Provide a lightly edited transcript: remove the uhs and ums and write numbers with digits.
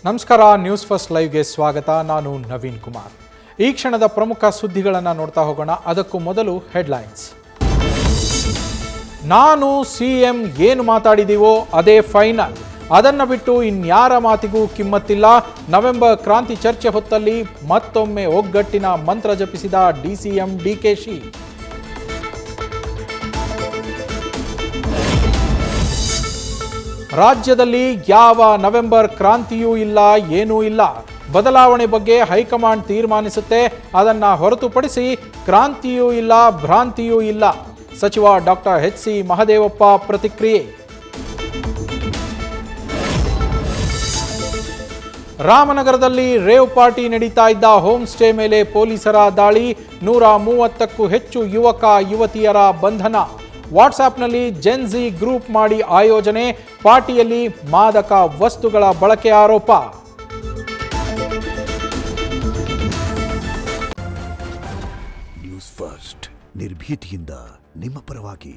ನಮಸ್ಕಾರ, news first ಲೈವ್ಗೆ ಸ್ವಾಗತ. ನಾನು ನವೀನ್ ಕುಮಾರ್. ಈ ಕ್ಷಣದ ಪ್ರಮುಖ ಸುದ್ದಿಗಳನ್ನು ನೋಡ್ತಾ ಹೋಗೋಣ. ಅದಕ್ಕೂ ಮೊದಲು ಹೆಡ್ಲೈನ್ಸ್. ನಾನು ಸಿಎಂ ಏನು ಮಾತಾಡಿದೀವೋ ಅದೇ ಫೈನಲ್. ಅದನ್ನು ಬಿಟ್ಟು ಇನ್ಯಾರ ಮಾತಿಗೂ ಕಿಮ್ಮತ್ತಿಲ್ಲ. ನವೆಂಬರ್ ಕ್ರಾಂತಿ ಚರ್ಚೆ ಹೊತ್ತಲ್ಲಿ ಮತ್ತೊಮ್ಮೆ ಒಗ್ಗಟ್ಟಿನ ಮಂತ್ರ ಜಪಿಸಿದ ಡಿಸಿಎಂ ಡಿಕೆಶಿ. ರಾಜ್ಯದಲ್ಲಿ ಯಾವ ನವೆಂಬರ್ ಕ್ರಾಂತಿಯೂ ಇಲ್ಲ, ಏನೂ ಇಲ್ಲ. ಬದಲಾವಣೆ ಬಗ್ಗೆ ಹೈಕಮಾಂಡ್ ತೀರ್ಮಾನಿಸುತ್ತೆ. ಅದನ್ನು ಹೊರತುಪಡಿಸಿ ಕ್ರಾಂತಿಯೂ ಇಲ್ಲ, ಭ್ರಾಂತಿಯೂ ಇಲ್ಲ. ಸಚಿವ ಡಾಕ್ಟರ್ ಎಚ್ ಸಿ ಮಹದೇವಪ್ಪ ಪ್ರತಿಕ್ರಿಯೆ. ರಾಮನಗರದಲ್ಲಿ ರೇವ್ ಪಾರ್ಟಿ ನಡೀತಾ ಇದ್ದ ಹೋಮ್ ಸ್ಟೇ ಮೇಲೆ ಪೊಲೀಸರ ದಾಳಿ. 130ಕ್ಕೂ ಹೆಚ್ಚು ಯುವಕ ಯುವತಿಯರ ಬಂಧನ. ವಾಟ್ಸಾಪ್ನಲ್ಲಿ ಜೆನ್ಜಿ ಗ್ರೂಪ್ ಮಾಡಿ ಆಯೋಜನೆ. ಪಾರ್ಟಿಯಲ್ಲಿ ಮಾದಕ ವಸ್ತುಗಳ ಬಳಕೆ ಆರೋಪ. ನ್ಯೂಸ್ ಫಸ್ಟ್, ನಿರ್ಭೀತಿಯಿಂದ ನಿಮ್ಮ ಪರವಾಗಿ.